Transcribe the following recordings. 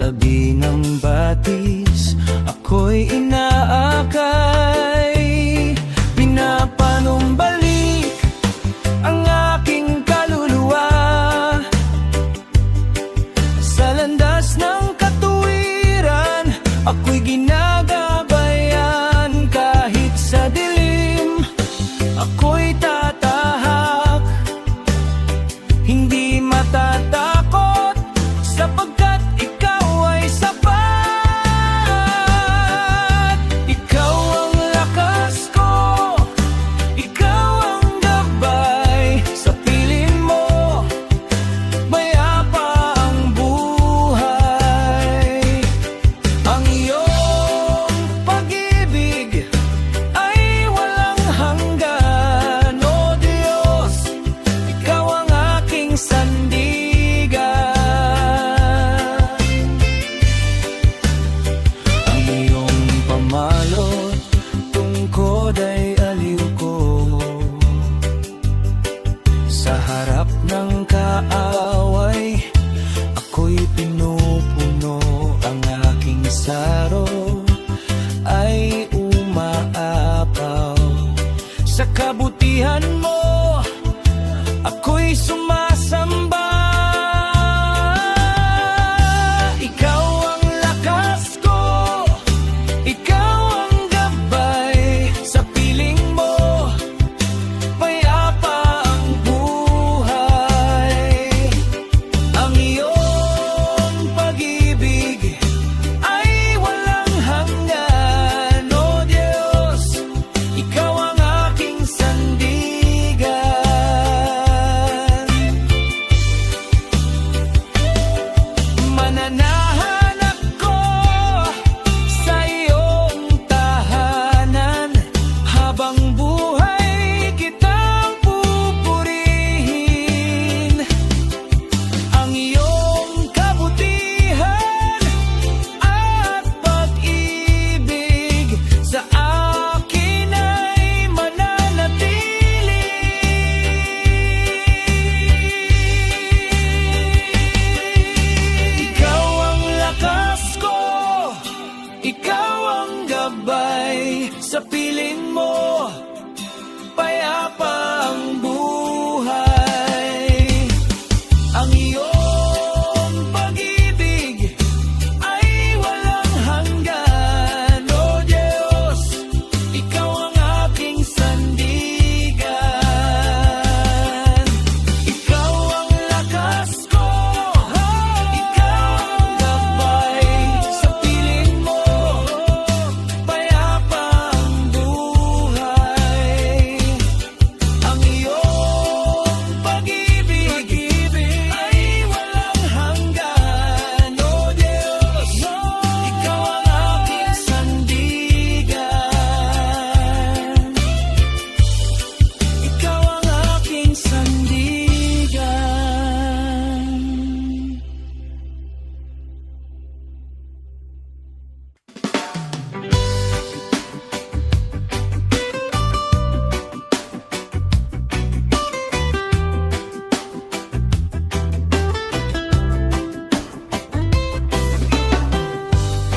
tabi ng batis, ako'y inaakay. Pinapanumbalik ang aking kaluluwa sa landas ng katuwiran. Ako'y ginagabayan kahit sa dilim. Ako'y tatahak, hindi matatakot, sapagkat ikaw ay sapat. Ikaw ang lakas ko, ikaw ang gabay. Sa piling mo, mayapa ang buhay. Ang iyong pag-ibig ay walang hanggan. O Diyos, ikaw ang aking sandigan. Ang iyong pamalot, tungkod ay aliw ko. Sa harap ng kaaway, ako'y pinupuno. Ang aking saro ay umaapaw. Sa kabutihan mo, ako'y sumasamba. Ikaw ang lakas ko, ikaw ang gabay. Sa piling mo, mayapa ang buhay. Ang iyong pag-ibig ay walang hanggan. O Diyos, ikaw ang aking sandigan. Mananahan ako sa iyong tahanan, habang buhay kitang pupurihin. Ang iyong kabutihan at pag-ibig sa akin ay mananatili. Ikaw ang lakas ko, ikaw ang gabay. Sa piling mo, payapa ang buhay. Ang iyong pag-ibig ay walang hanggan. O Diyos, ikaw ang aking sandigan. Ikaw ang lakas ko, ikaw ang gabay. Sa piling mo, payapa ang buhay. Ang iyong pag-ibig ay walang hanggan. O Diyos, ikaw ang aking sandigan. Ikaw ang aking sandigan.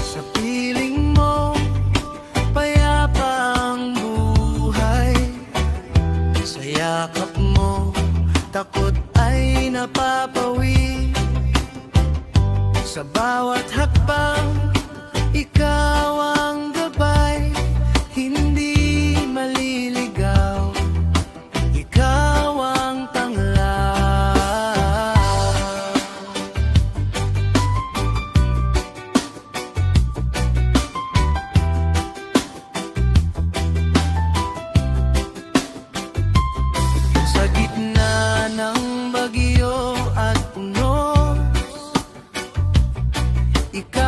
Sa piling mo, payapa ang buhay. Sa yakap mo, takot ay napapawi. Sa bawat hakbang, ikaw ang gabay. Hindi maliligaw, ikaw ang tanglaw. Sa gitna ng bagyo at unos, ikaw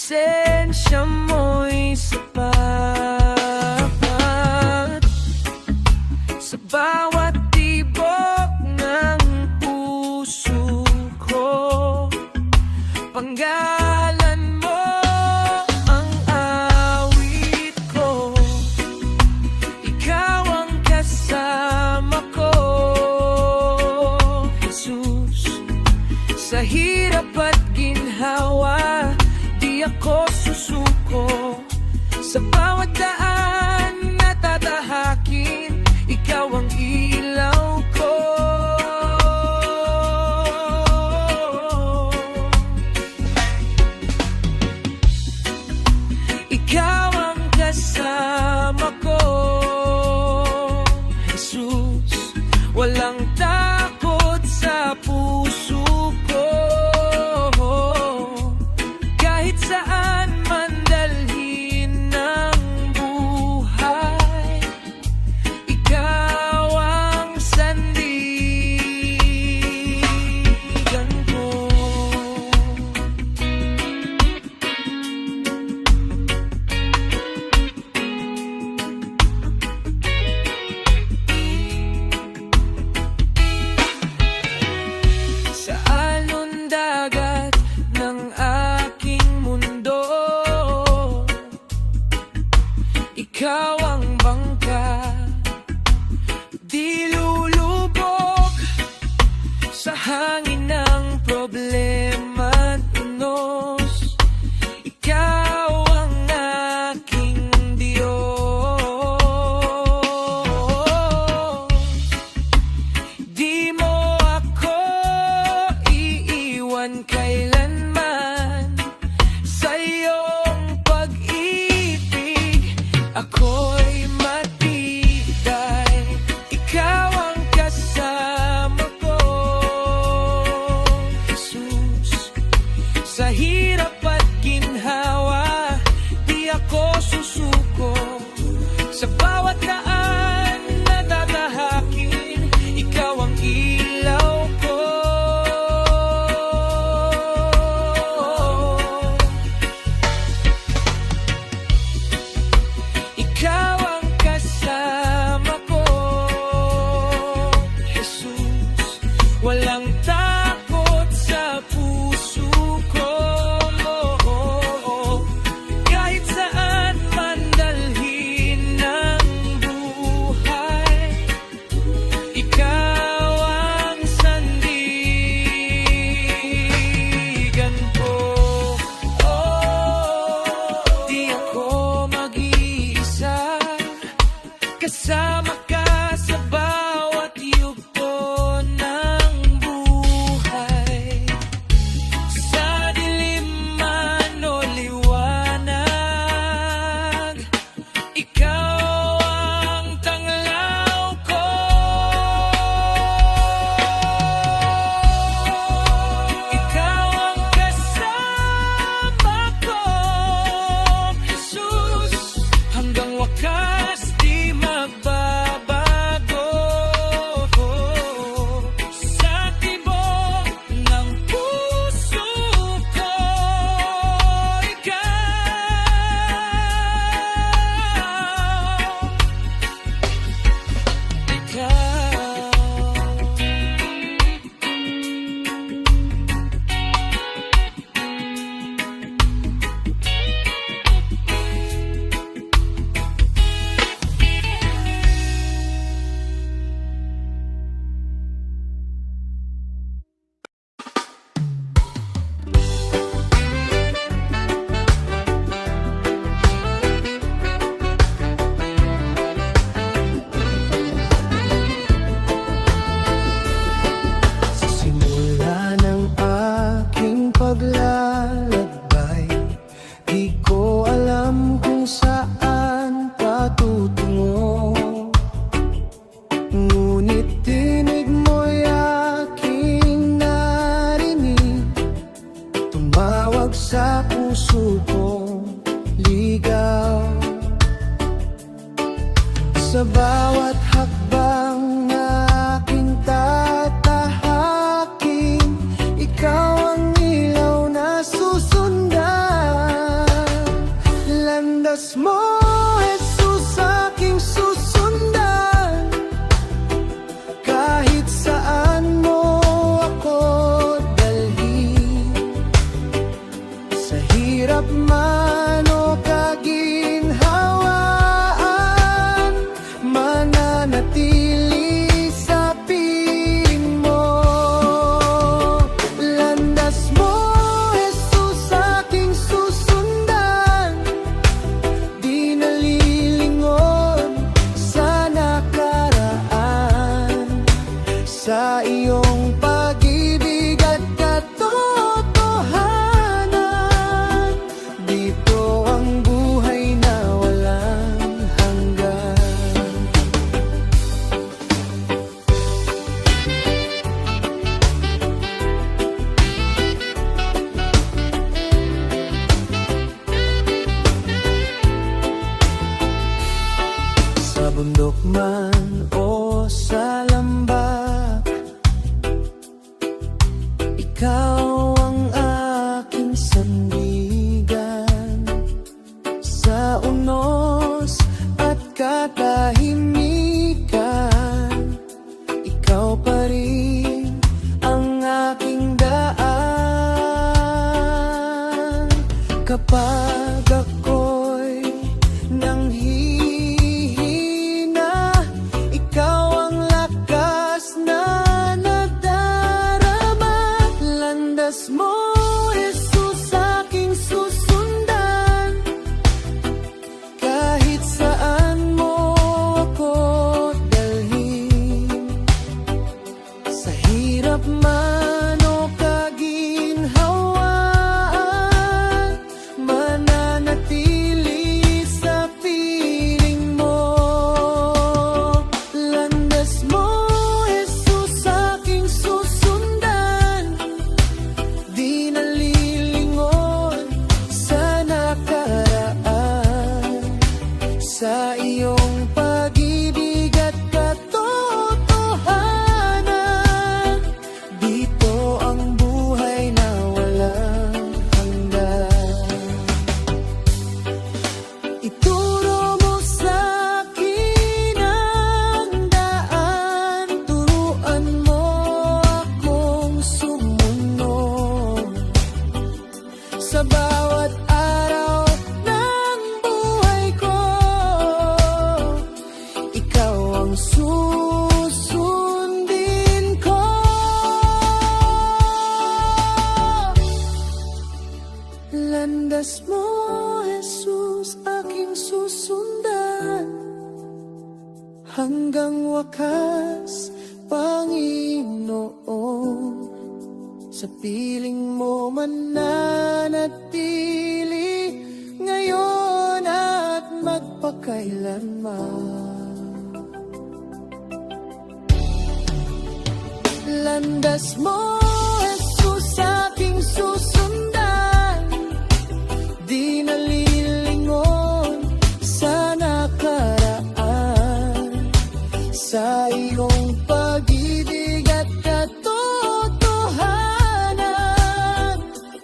presensya mo'y sapat sa bawat tibok ng puso ko. Panggalan mo ang awit ko, ikaw ang kasama ko, Jesus. Sa hirap at ginhawa, di ako susuko. Sa bawat daan na tatahakin, ikaw ang ilaw ko. Ikaw ang kasama ko, Jesus. Walang takot sa puso ko. Kahit saan man dalhin ng buhay, ikaw ang sandigan ko. Sa alon dagat ng aking mundo, ikaw ang bangka, di lulubog sa hangin ng problema at unos. Ikaw ang aking Diyos. Di mo ako iiwan kailanman. Sa iyong pag-ibig ako'y matibay. Ikaw ang kasama ko, Jesus. Sa hirap at ginhawa, di ako susuko. Sa bawat daan na tatahakin, ikaw ang ilaw ko. Ikaw ang kasama ko, Jesus. Walang takot sa puso ko. Kahit saan man dalhin ng buhay, ikaw ang sandigan ko. Di ako mag-iisa, kasama ka sa bawat yugto ng buhay. Sa dilim man o liwanag, ikaw ang tanglaw ko. Ikaw ang kasama ko, Jesus. Hanggang wakas di magbabago. Sa tibok ng puso ko, sa simula ng aking paglalakbay, di ko alam kung saan patutungo. Ngunit tinig mo'y aking narinig, tumawag sa puso kong ligaw. Sa bawat hakbang aking tatahakin, ikaw ang ilaw na susundan. sa iyong pag-ibig at katotohanan. Dito ang buhay na walang hanggan. Sa bundok man o sa lambak, ikaw ang aking sandigan. Sa unos at katahimikan, ikaw pa rin ang aking daan. Kapag ako'y nanghihina, ikaw ang lakas na nadarama. Landas mo, Jesus, aking susundan. Kahit saan mo ako dalhin, sa hirap man o kaginhawaan, mananatili sa piling mo. Landas mo, Jesus, aking susundan. Di nalilingon sa nakaraan, sa iyong pag-ibig at katotohanan. Dito ang buhay na walang hanggan. Ituro mo sa akin ang daan, turuan mo akong sumunod sa bawat araw ng buhay ko. Ikaw ang susundin ko. Landas mo, Jesus, aking susundan. Hanggang wakas, Panginoon. Sa piling mo mananatili ngayon at magpakailanman. Landas mo, Jesus, aking susundan. Di nalilingon sa nakaraan, sa iyong pag-ibig at katotohanan.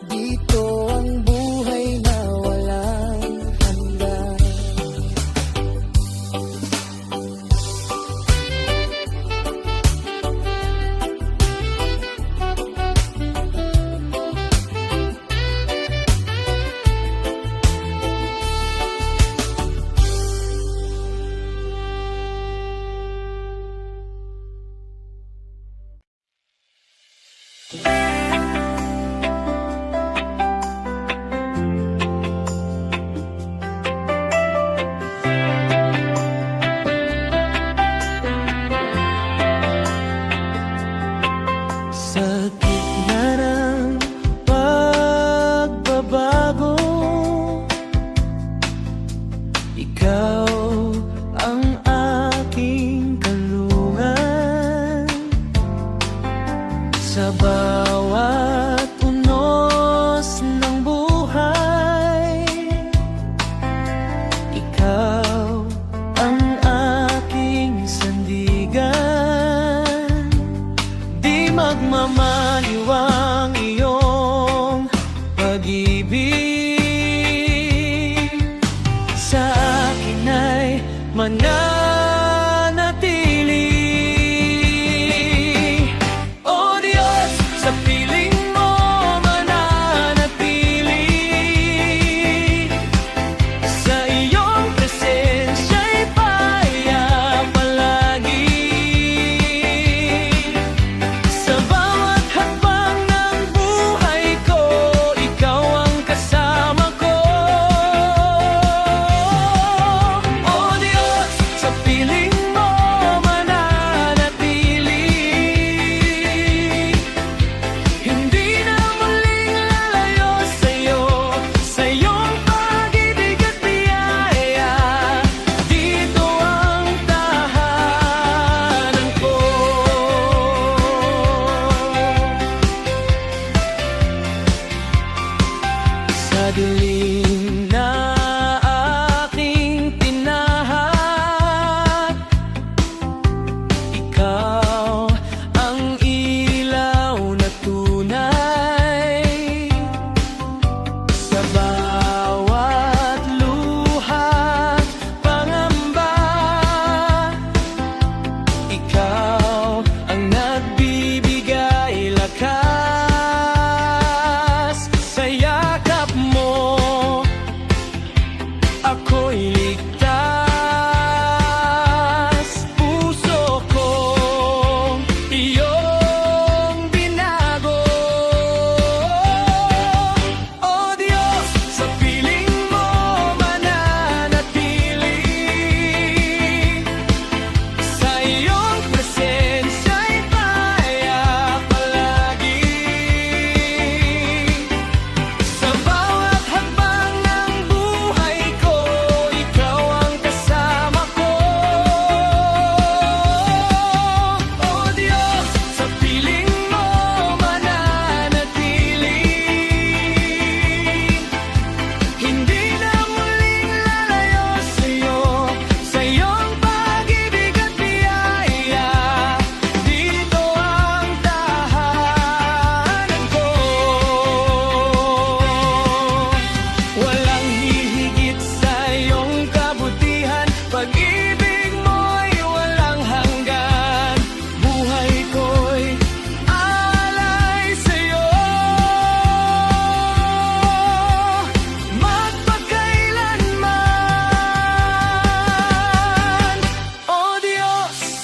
Dito ang buhay na walang hanggan.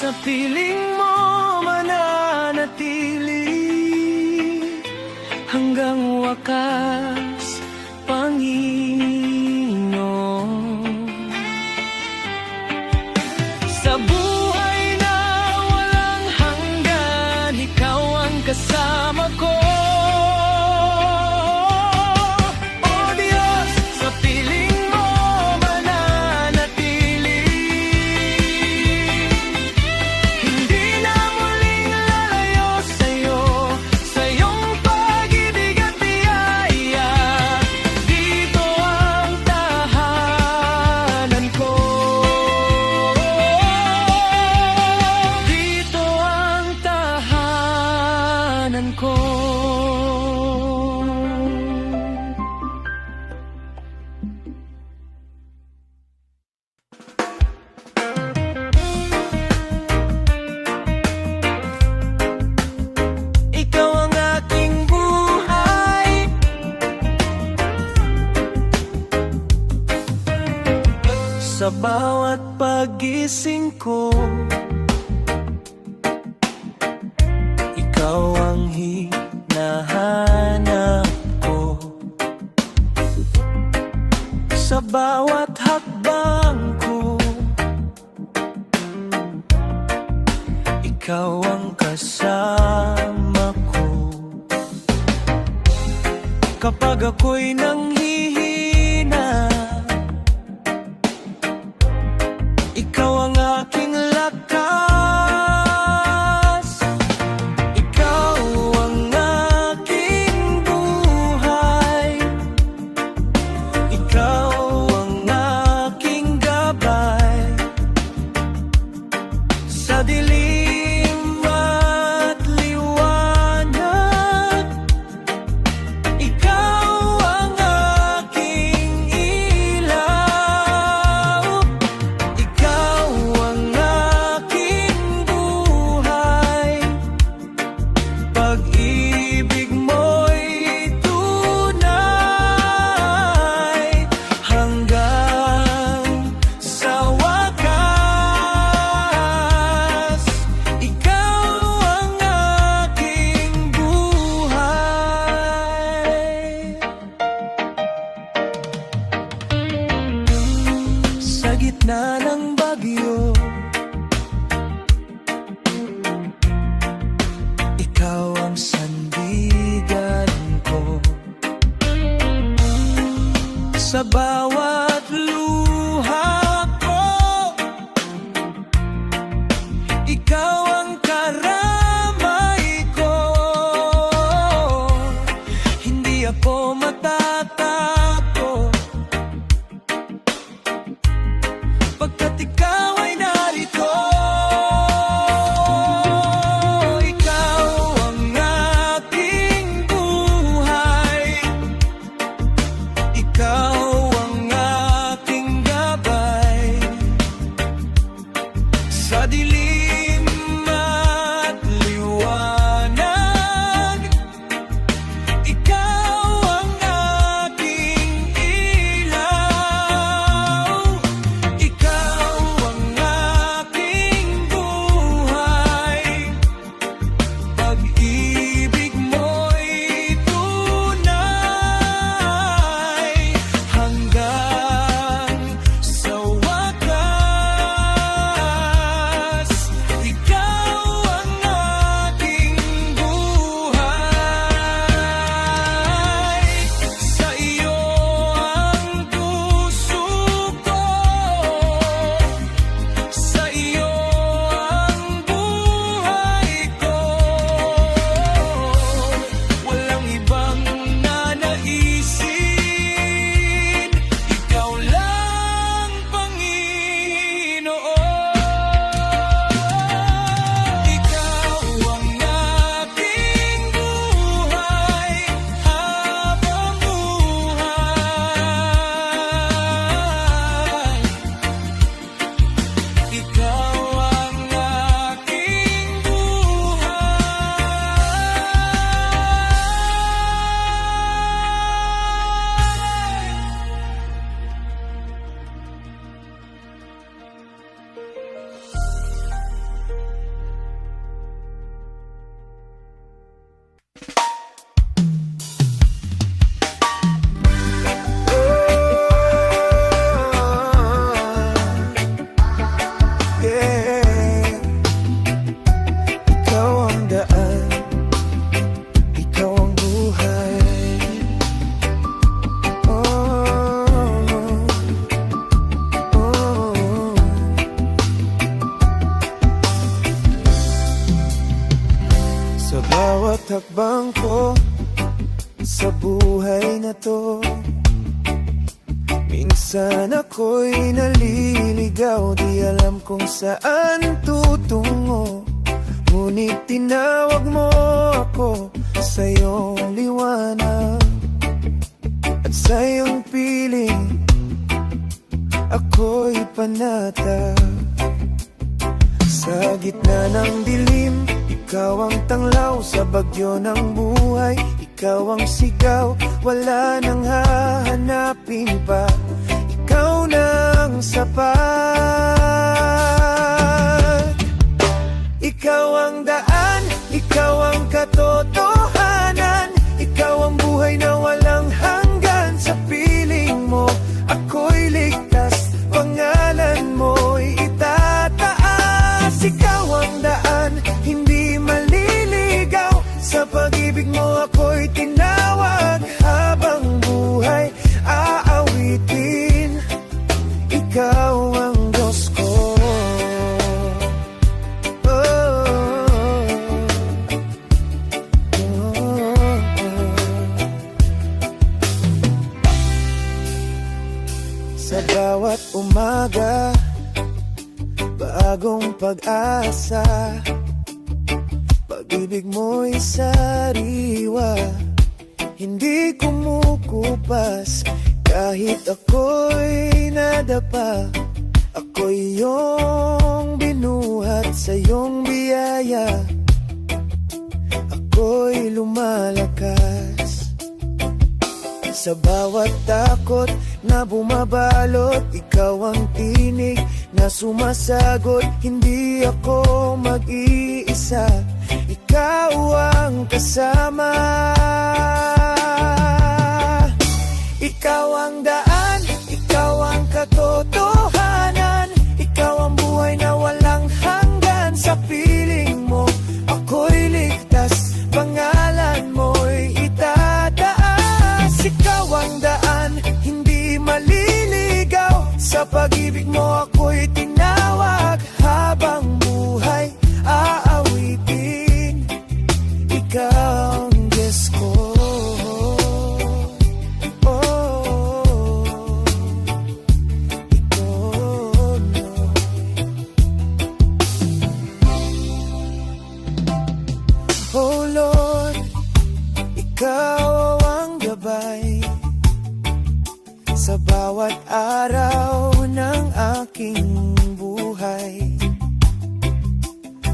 sa piling mo mananatili hanggang wakas, Panginoon. Sa buhay na walang hanggan, ikaw ang kasama ko. O Diyos, sa piling mo mananatili, hindi na muling lalayo sa'yo, sa iyong pag-ibig at biyaya. Dito ang tahanan ko. Dito ang tahanan ko. Ikaw ang aking buhay, sa bawat pagising ko. Ikaw ang hinahanap ko, sa bawat hakbang ko. Ikaw ang kasama ko. Kapag ako'y nanghihina, ikaw ang aking lakas. Ikaw ang aking buhay. Ikaw ang aking gabay. Sa dilim at liwanag, ikaw ang aking ilaw. Ikaw ang aking buhay. Pag-ibig mo'y tunay hanggang sa wakas. Ikaw ang aking buhay. Sa gitna ng bagyo, ikaw ang sandigan ko. Sa bawat luha ko, ikaw ang karamay ko. Hindi ako matatakot, pagkat ikaw ay narito. Ikaw ang aking buhay. Ikaw ang Bawat hakbang ko sa buhay na to, minsan ako'y naliligaw, di alam kung saan tutungo. Ngunit tinawag mo ako sa iyong liwanag, at sa iyong piling ako'y panatag. Sa gitna ng dilim, ikaw ang tanglaw. Sa bagyo ng buhay, ikaw ang sigaw. Wala nang hahanapin pa, ikaw nang sapat. Ikaw ang daan, ikaw ang katotohanan, ikaw ang buhay na walang hanggan. Sa piling mo, ako'y ligtas, pangalan mo'y itataas. Ikaw ang daan, hindi maliligaw, sa pag-ibig mo ako'y tinawag. Habang buhay, aawitin, ikaw ang Diyos ko. Sa bawat umaga, bagong pag-asa, pag-ibig mo'y sariwa, hindi kumukupas. Kahit ako'y nadapa, ako'y iyong binuhat. Sa iyong biyaya, ako'y lumalakas. Sa bawat takot na bumabalot, ikaw ang tinig na sumasagot. Hindi ako mag-iisa, ikaw ang kasama. Ikaw ang daan, ikaw ang katotohanan, ikaw ang buhay na walang hanggan. Sa piling mo, ako'y ligtas, pangalan mo'y itataas. Ikaw ang daan, hindi maliligaw, sa pag-ibig mo ako'y tinawag. Habang buhay, aawitin, ikaw ang Diyos ko. Oh Lord, ikaw ang gabay sa bawat araw ng aking buhay.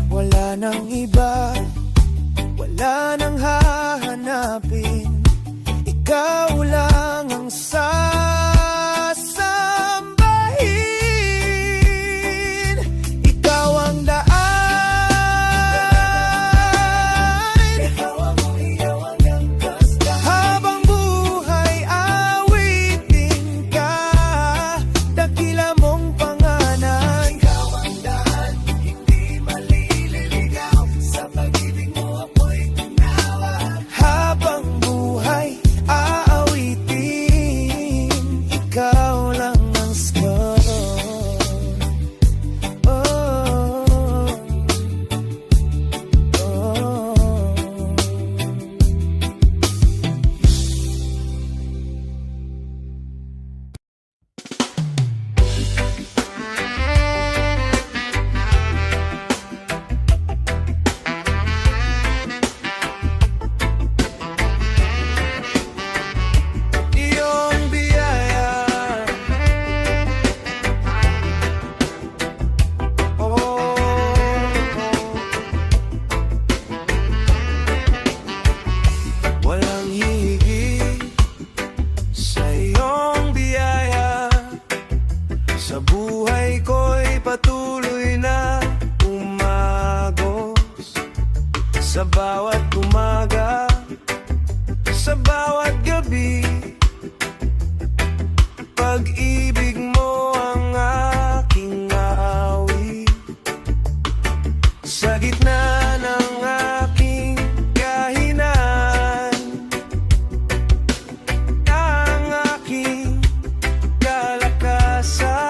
Wala nang iba, wala nang hahanapin, ikaw lang ang sasambahin. Ikaw ang daan, habang buhay, awitin ka, dakila mong pangalan. Ikaw ang daan, hindi maliligaw, sa pag-ibig mo ako'y tinawag. Habang buhay, aawitin, ikaw lang ang score. Oh, oh. Iyong biyaya, oh, walang hihigit sa iyong biyaya. Sa buhay ko'y patuloy na umagos, sa bawat umaga, sa bawat gabi. Pag-ibig mo ang aking awit, sa gitna ng aking kahinaan, ang aking kalakasan.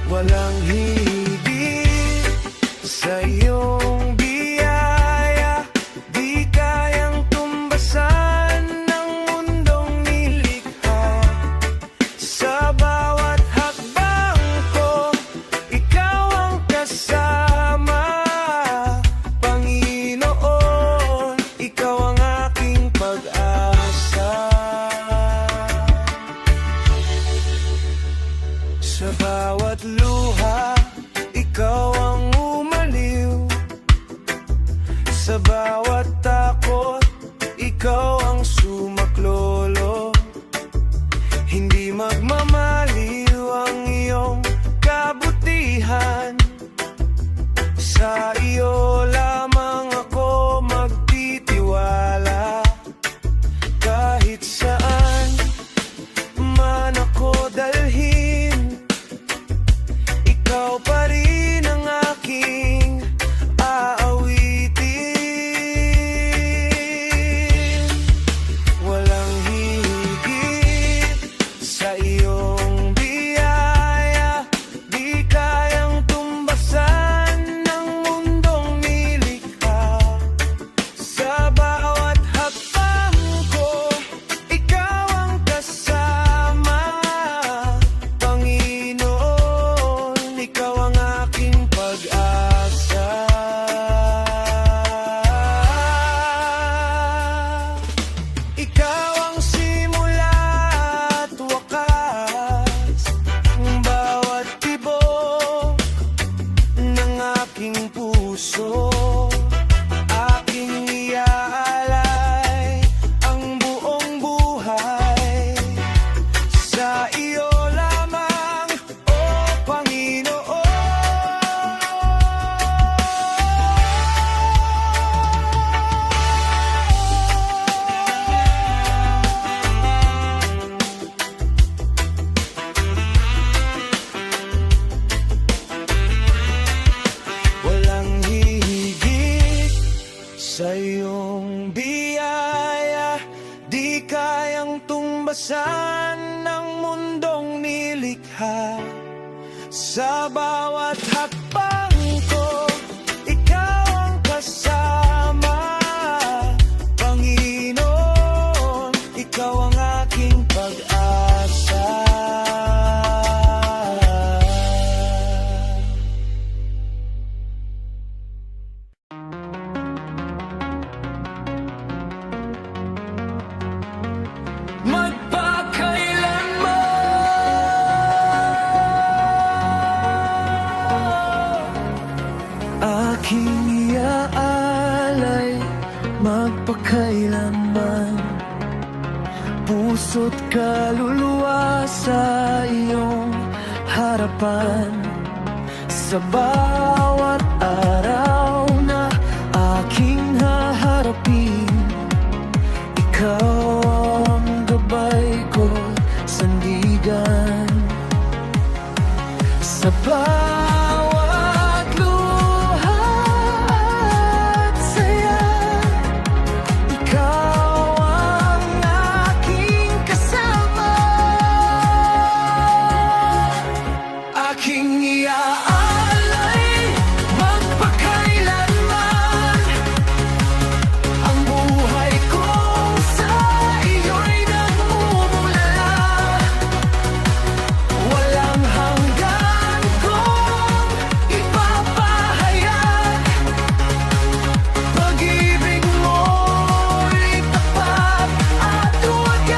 Walang higit sa iyo. kasiyahan. Sa iyo lamang ako magtitiwala. Kahit saan man ako dalhin, ikaw pa rin ang aking aawitin. Walang hihigit sa iyong biyaya, di kayang tumbasan ng mundong nilikha. Sa bawat hakbang ko, ikaw ang kasama. Panginoon, ikaw ang aking pag-asa. Ikaw ang simula at wakas, bawat tibok ng aking puso. Aking iaalay ang buong buhay sa iyo lamang, O Panginoon. Walang hihigit sa iyong biyaya, di kayang tumbasan ng mundong nilikha. Sa bawat hakbang ko, ikaw ang kasama. Panginoon, ikaw ang aking pag-asa. Aking iaalay magpakailanman, puso't kaluluwa sa iyong harapan. Sa bawat araw na aking haharapin, ikaw ang gabay ko, sandigan. Sa bawat luha at saya, ikaw ang aking kasama. Aking iaalay magpakailanman ang buhay ko sa iyo'y nagmumula. Walang hanggan kong ipapahayag, pag-ibig mo'y tapat at wagas.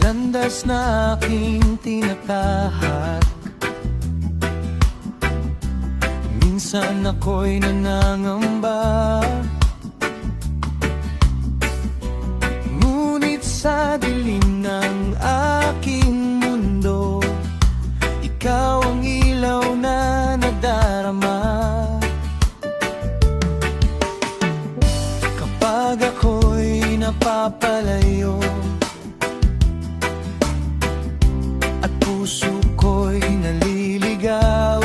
landas na aking tinatahak. Minsan ako'y nanangamba, ngunit sa dilim ng aking mundo, ikaw ang ilaw na nadarama. Kapag ako'y napapalayo at puso ko'y naliligaw,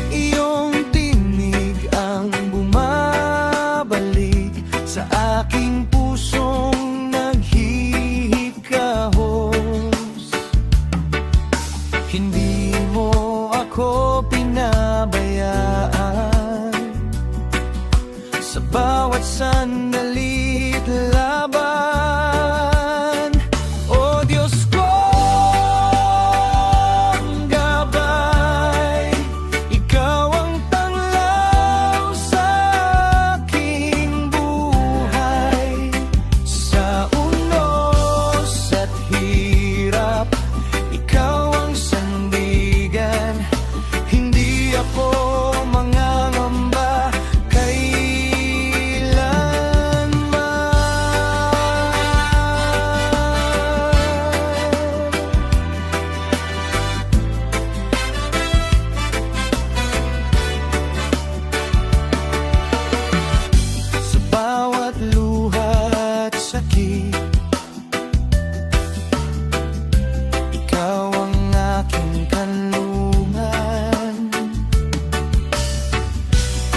iyong tinig ang bumabalik sa aking pusong naghihikahos. Hindi mo ako pinabayaan sa bawat sandali't laban. O Diyos ko, ang gabay, ikaw ang tanglaw sa aking buhay. Sa unos at hirap, ikaw ang sandigan. Hindi ako mangangamba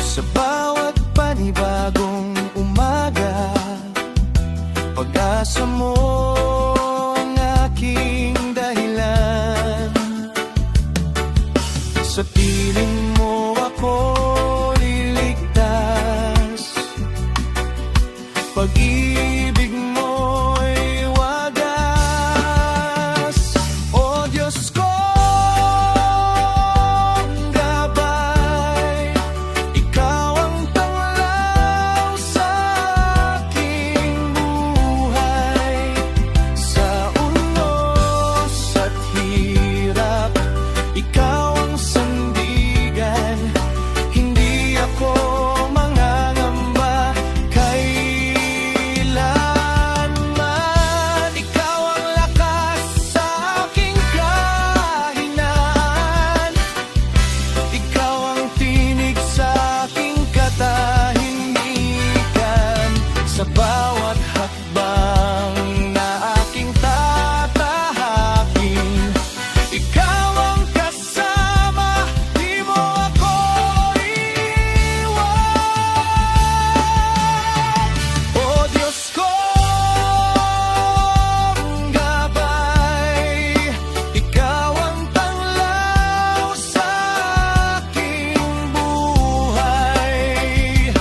sa bawat panibagong umaga. Pag-asa mo ang aking dahilan. Sa piling mo ako liligtas, pag-ibig mo'y wagas. O Diyos ko, sa bawat hakbang na aking tatahakin, ikaw ang kasama, di mo ako iwan. O Diyos ko, ang gabay, ikaw ang tanglaw sa aking buhay.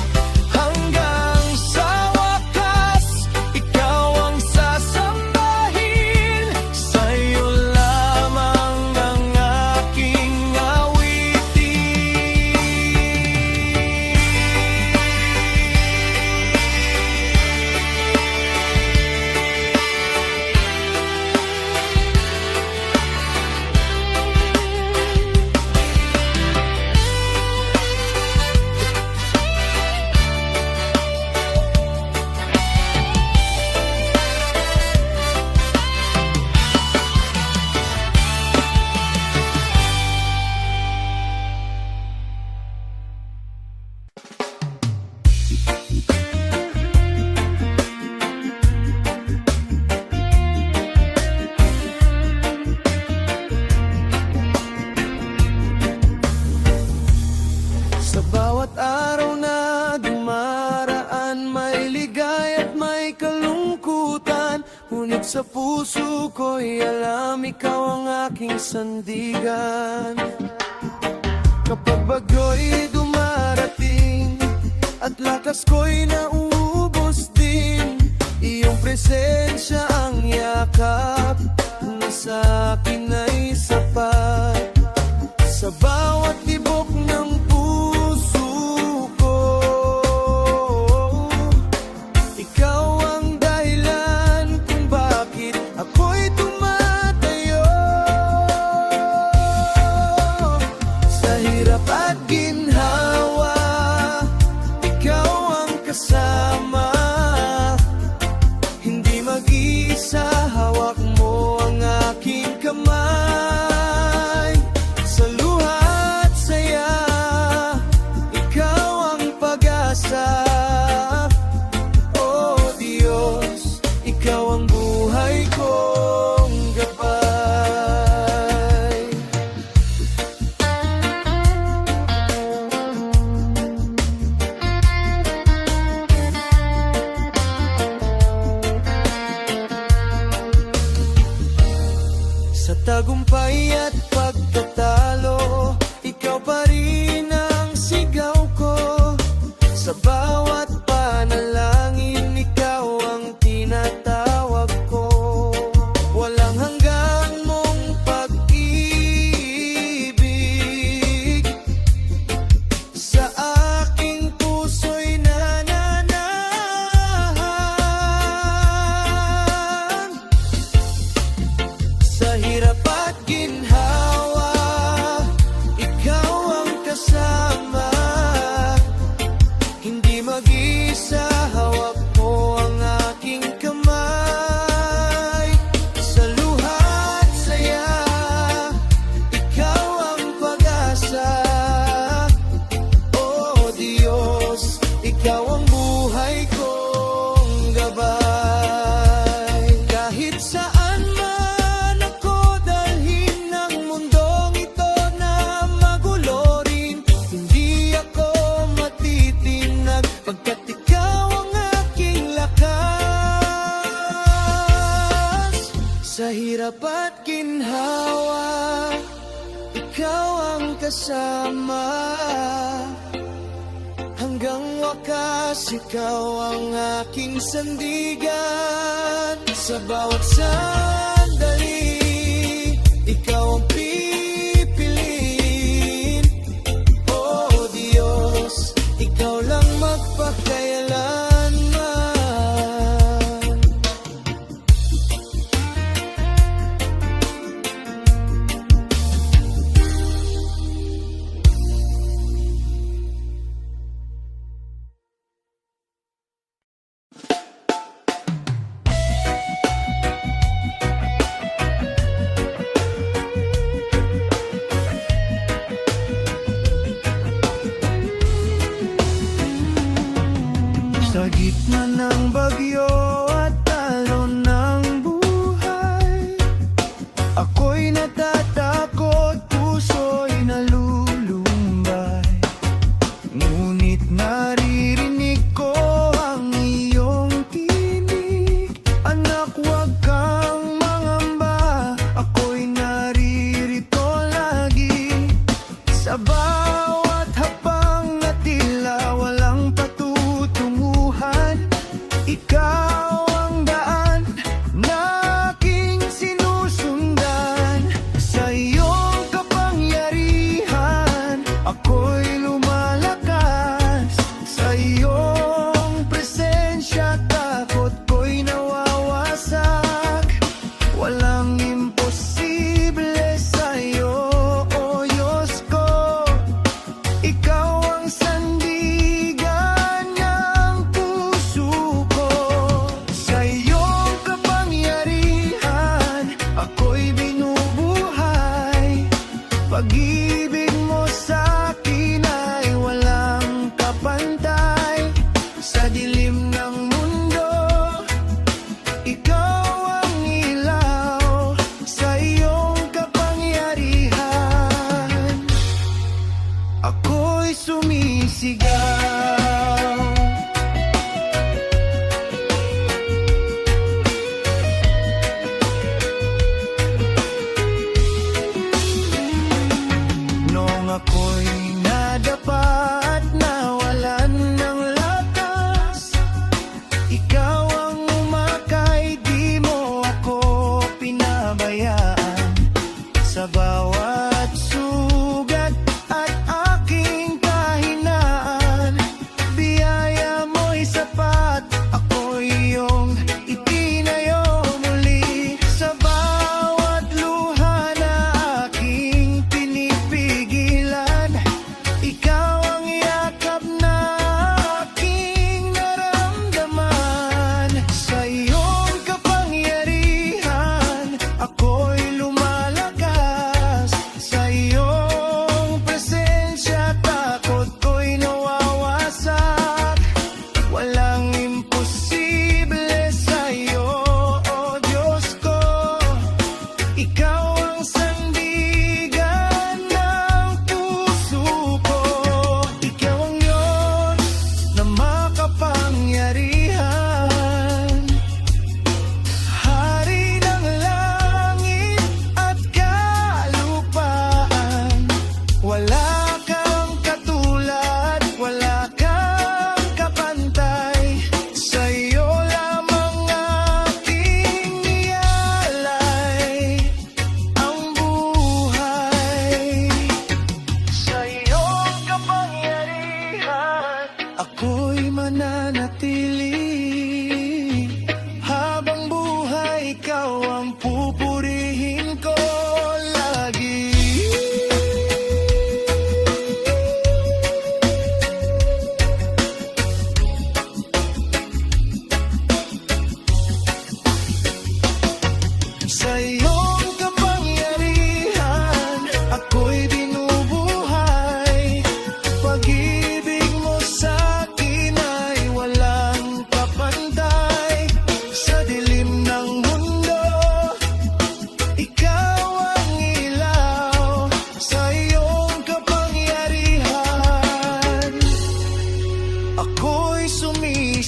Hanggang sa ikaw ang sasambahin, sa'yo lamang ang aking awitin. Sa bawat araw na dumaraan, may ligay at may kalungkutan, ngunit sa puso ko'y alam, ikaw ang aking sandigan. Kapag bagyo'y dumarating at lakas ko'y nauubos din, iyong presensya ang yakap na sa akin ay sapat. Sa bawat tibok ng puso ko, ikaw ang dahilan. tagumpay at pagtatalo, ikaw pa rin ang sigaw ko. Sa bawat panalangin, ikaw ang tinatawag ko. Walang hanggan mong pag-ibig, sa aking puso'y nananahan. Sa hirap at ginhawa, ikaw ang kasama. Hindi mag-isa, hawak mo ang aking kamay. Sa luha at saya, ikaw ang pag-asa. Oh Diyos, ikaw ang buhay kong gabay. Kahit saan man ako dalhin ng mundong ito na magulo rin, hindi ako matitinag pagkat ikaw ang aking lakas. Sa hirap at ginhawa, ikaw ang kasama. Hanggang wakas, ikaw ang aking sandigan. Sa bawat sandali, ikaw ang pipiliin. Oh Diyos, ikaw lang magpakailanman. Sa gitna ng bagyo at talon ng buhay, ako'y natatakot, puso'y nalulumbay. Ngunit naririnig ko ang iyong tinig. Anak, huwag kang mangamba, ako'y naririto lagi. Sa bawat hapang na tila walang patutunguhan, ikaw ang daan na aking sinusundan. Sa iyong kapangyarihan, ako'y lumalakas. Sa iyong presensya, takot ko'y nawawasak. Walang imposible sa'yo, o Diyos ko. Ikaw ang sandigan ng puso ko. Sa iyong kapangyarihan, ako'y binubuhay. Pag-ibig mo sa'kin ay walang kapantay. Sa dilim ng mundo, ikaw ang ilaw. Sa iyong kapangyarihan, ako'y sumisigaw. Noong ako'y nadapa at nawalan ng lakas,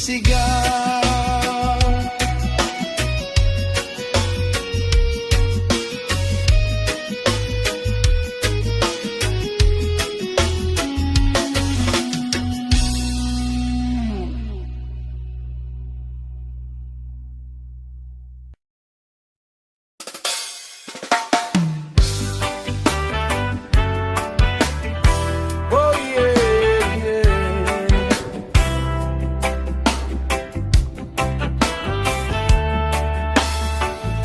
sumisigaw. Oh yeah, yeah.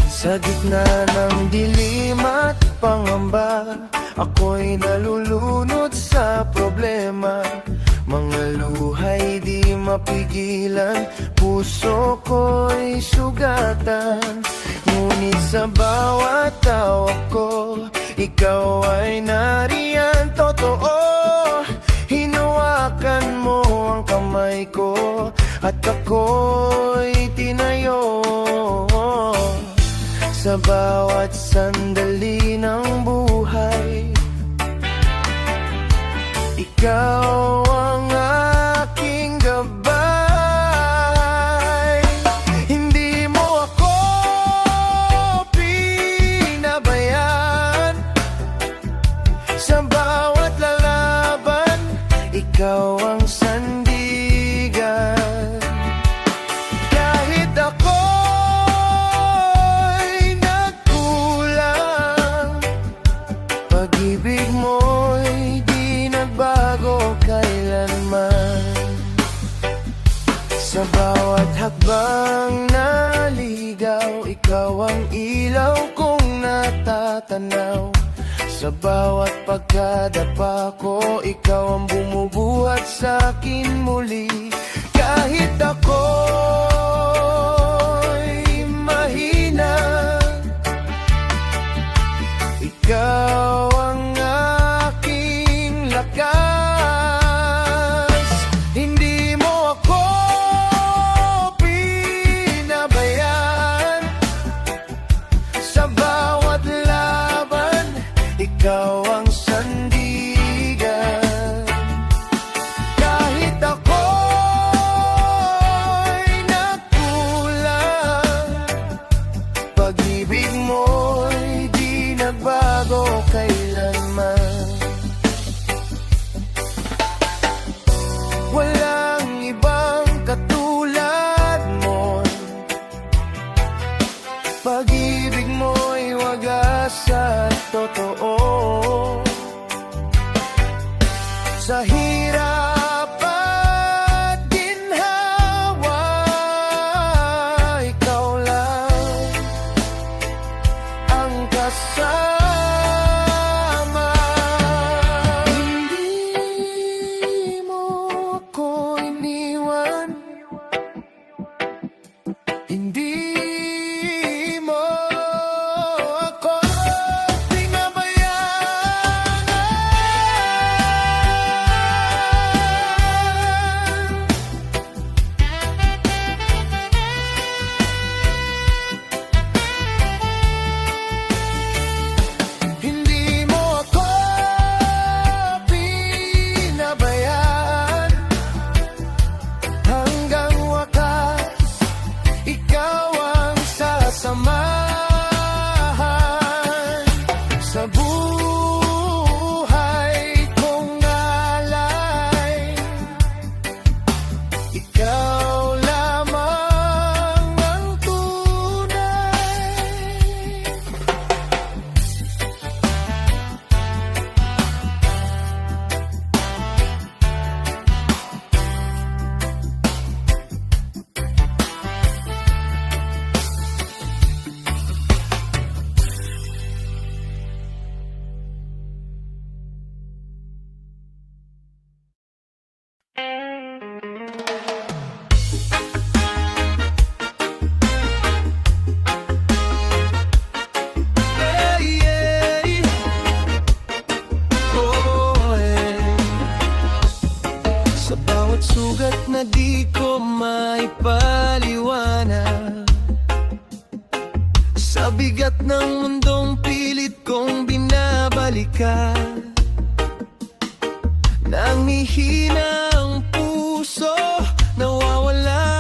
Sa gitna ng dilim at pangamba, ako'y nalulunod sa problema. Mga luhay di mapigilan, puso ko'y sugatan. Ngunit sa bawat tawa ko, ikaw ay nariyan, totoo. Hinawakan mo ang kamay ko at ako'y tinayo. Sa bawat sandali ng buhay, ikaw ang aking gabay. Hindi mo ako pinabayaan. Sa bawat lalaban, ikaw ang sandigan. Kahit ako'y nagkulang, pag-ibig mo'y di nagbago kailanman. Sa bawat hakbang naligaw, ikaw ang ilaw kong natatanaw. Sa bawat pagkadapa ko, ikaw ang bumubuhat sa'kin muli. Kahit ako'y mahina, ikaw ang aking lakas. Hindi mo ako pinabayaan. Sa bawat laban, ikaw ang sandigan. Kahit ako'y nagkulang, pag-ibig mo'y di nagbago kailanman. Walang ibang katulad mo, pag-ibig mo'y wagas at totoo. Sa hirap at ginhawa, ikaw lang ang kasama. Hindi mo ako iniwan, hindi mo ako pinabayaan. Hindi mo ako pinabayaan. Hanggang wakas, ikaw ang sasamahan sa buhay kong alay. Ikaw lamang ang tunay. Sa bawat sugat na di ko maipaliwanag, sa bigat ng mundong pilit kong binabalikan, nang mihina ang puso, nawawala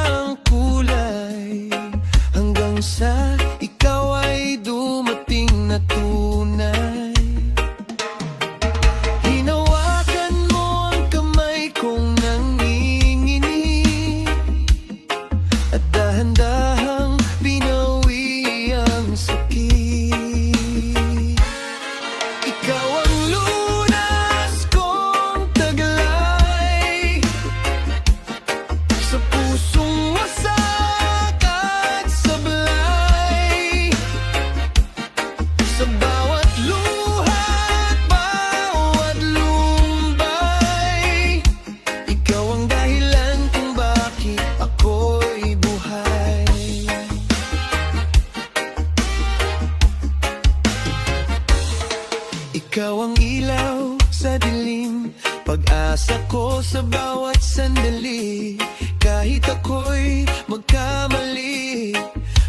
sa bawat sandali. Kahit ako'y magkamali,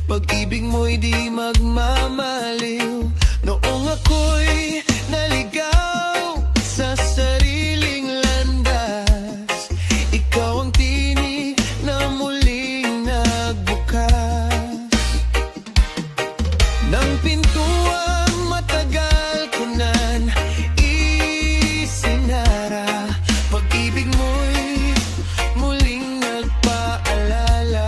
pag-ibig mo'y di magmamaliw. Noong ako'y naligaw sa sariling landas, ikaw ang tinig na muling nagbukas ng pintuang matagal ko nan isinara. Pag-ibig mo'y muling nagpaalala.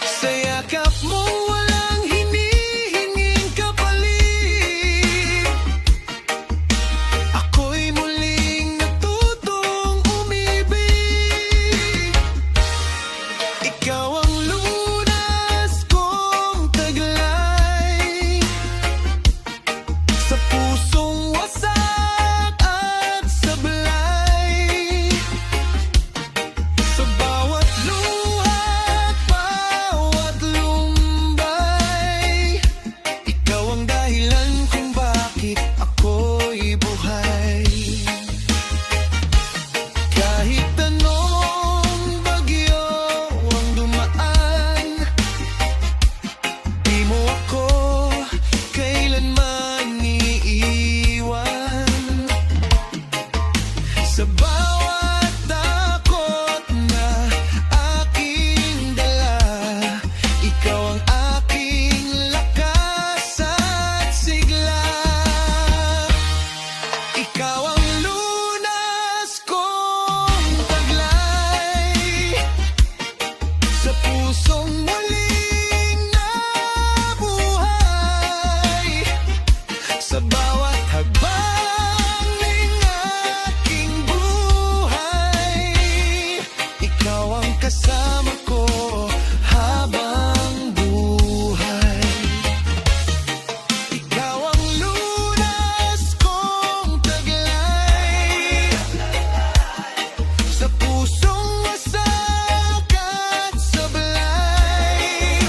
Sa yakap mo walang hinihinging kapalit, ako'y muling natutong umibig. Ikaw ang lunas kong taglay, sa pusong wasak at sablay. Sa bawat luha at bawat lumbay, ikaw ang dahilan kung bakit ako'y buhay. Kahit anong bagyo ang dumaan, di mo ako kailanman iiwan. Sa bawat takot na aking dala, ikaw ang aking lakas at sigla. Ikaw ang lunas kong taglay, sa pusong muling nabuhay. Sa bawat hakbang ng aking buhay, ikaw ang kasama ko habang buhay. Ikaw ang lunas kong taglay, sa pusong wasak at sablay.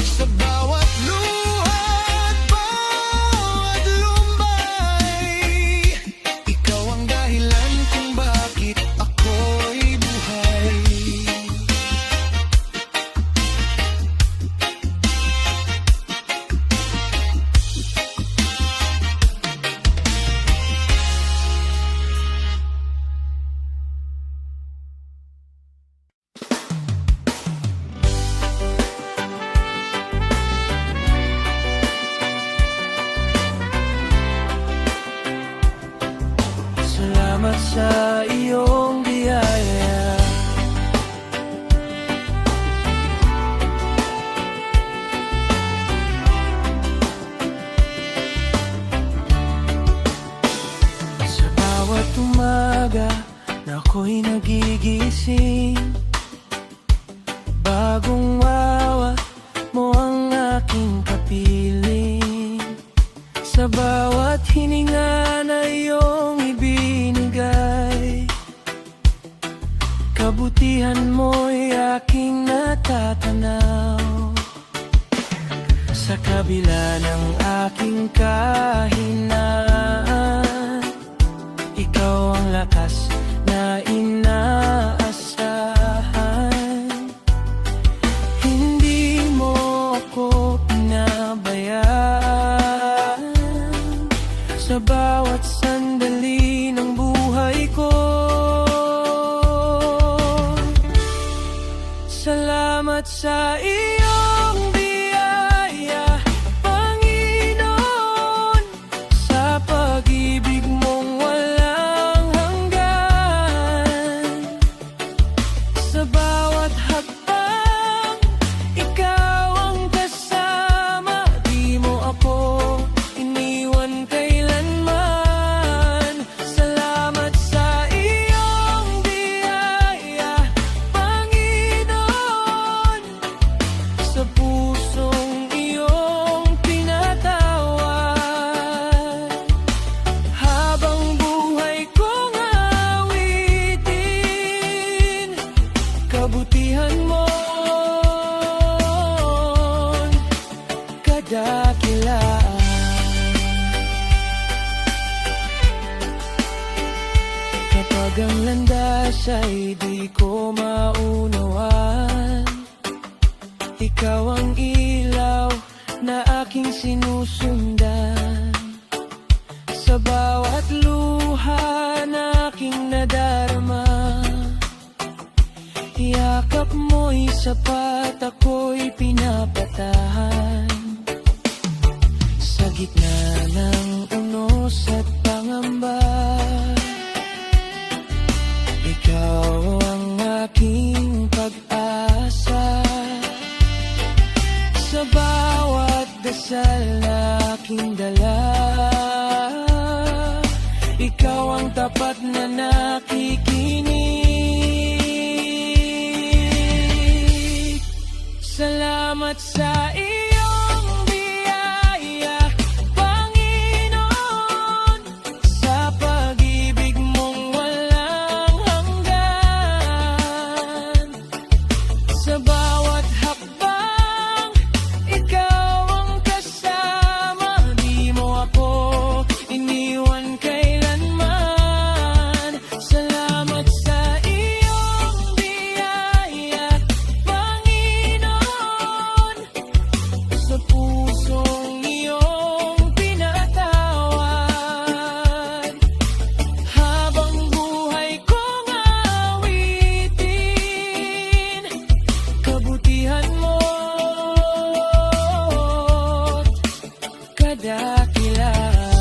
Sa bawat luha at bawat lumbay, ikaw ang dahilan kung bakit ako'y buhay. Salamat sa iyong biyaya, sa bawat umaga na ako'y nagigising. Bagong wawa mo ang aking kapiling. Sa bawat hininga na iyong ibinigay, kabutihan mo'y aking natatanaw. Sa kabila ng aking kahinaan, ikaw ang lakas na inaasahan. Hindi mo ako pinabayaan sa bawat sandali ng buhay ko. Salamat sa iyong biyaya, Panginoon, sa pag-ibig mong walang hanggan. Sa bawat hakbang, ikaw ang kasama. Di mo ako iniwan kailanman. Salamat sa iyong biyaya, Panginoon, sa pusong iyong pinatawad. Habang buhay kong awitin, kabutihan mo kadakilaan. Hanggang landas ay di ko maunawan. Ikaw ang ilaw na aking sinusundan. Sa bawat luha na aking nadarama, yakap mo'y sapat, ako'y pinapatahan. Sa gitna ng unos at pangamba, ikaw ang aking pag-asa. Sa bawat dasal na aking dala, ikaw ang tapat na nakikinig. Salamat sa iyong biyaya, Panginoon, sa pag-ibig mong walang hanggan. Sa bawat hakbang, ikaw ang kasama. Di mo ako iniwan kailanman. Salamat sa iyong biyaya, Panginoon, sa pusong iyong pinatawad. Habang buhay kong awitin kabutihan mo't kadakilaan.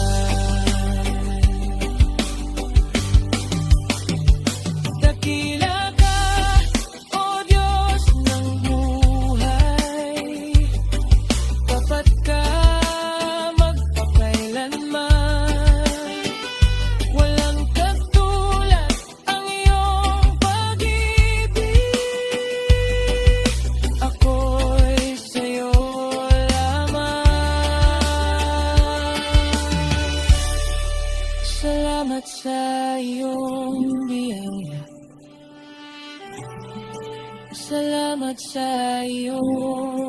Dakila ka, O Diyos ng buhay, tapat ka magpakailanman. Walang katulad ang iyong pag-ibig, ako'y sa'yo lamang. Salamat sa iyong biyaya, salamat sa iyong